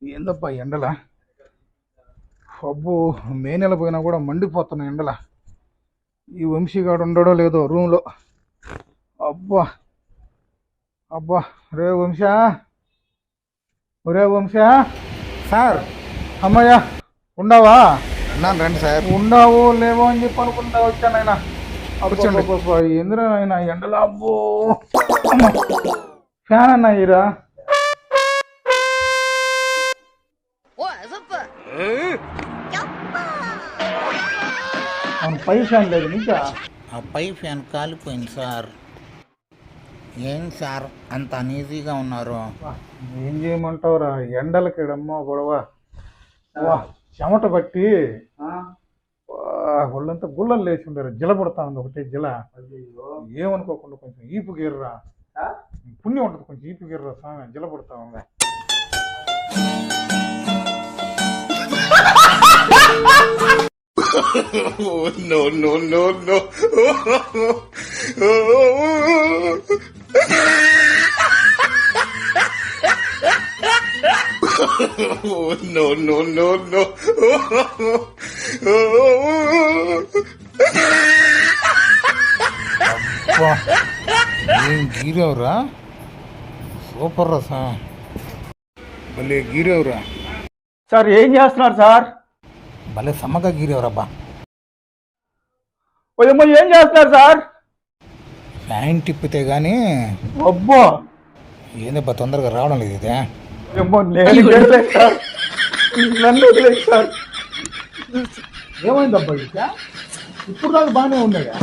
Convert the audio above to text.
ఏందబ్బా ఎండల, అబ్బో మే నెల పోయినా కూడా మండిపోతున్నా ఎండల. ఈ వంశీగాడు ఉండడో లేదో రూమ్లో. అబ్బా అబ్బా, రే వంశా, ఒరే వంశా. సార్ అమ్మయ్య, ఉండవా? ఉన్నాను రండి సార్. ఉండవు లేవో అని చెప్పి అనుకుంటా వచ్చాను ఆయన. కూర్చోండి. ఎందులో ఆయన ఎండలో. అబ్బో ఫ్యాన్ అన్నా ఇరా. అవును, పై ఫ్యాన్ లేదు ఇంకా. ఆ పై ఫ్యాన్ కాలిపోయింది సార్. ఏం సార్ అంత అనీజీగా ఉన్నారు? ఏం చేయమంటావురా, ఎండలకిడమ్మా గొడవ. వా చెమట బట్టి ఒళ్ళంతా గుళ్ళలు లేచి ఉండరు. జిల పడతా ఉంది ఒకటే జిల. ఏమనుకోకుండా కొంచెం ఈపు గీర్రా, పుణ్యం ఉంటుంది. కొంచెం ఈపు గీర్రా స్వామి, జిల పడతా ఉంది. No, no, no, no. No, no, no, no. ఏం గీరేవురా, సూపర్ రా సా, భలే గీరేవురా. సార్ ఏం చేస్తున్నారు సార్? భలే సమ్మగా గీరేవురబ్బా. ఏమో ఏం చేస్తున్నారు సార్? ఫ్యాన్ తిప్పితే గానీ అబ్బో ఏందబ్బా తొందరగా రావడం లేదు ఇదే. ఏమో నేను చేయలేదు సార్, నన్ను వదిలేదు సార్. ఏమైందబ్బా ఇక? ఇప్పుడు దాకా బాగానే ఉన్నాయా?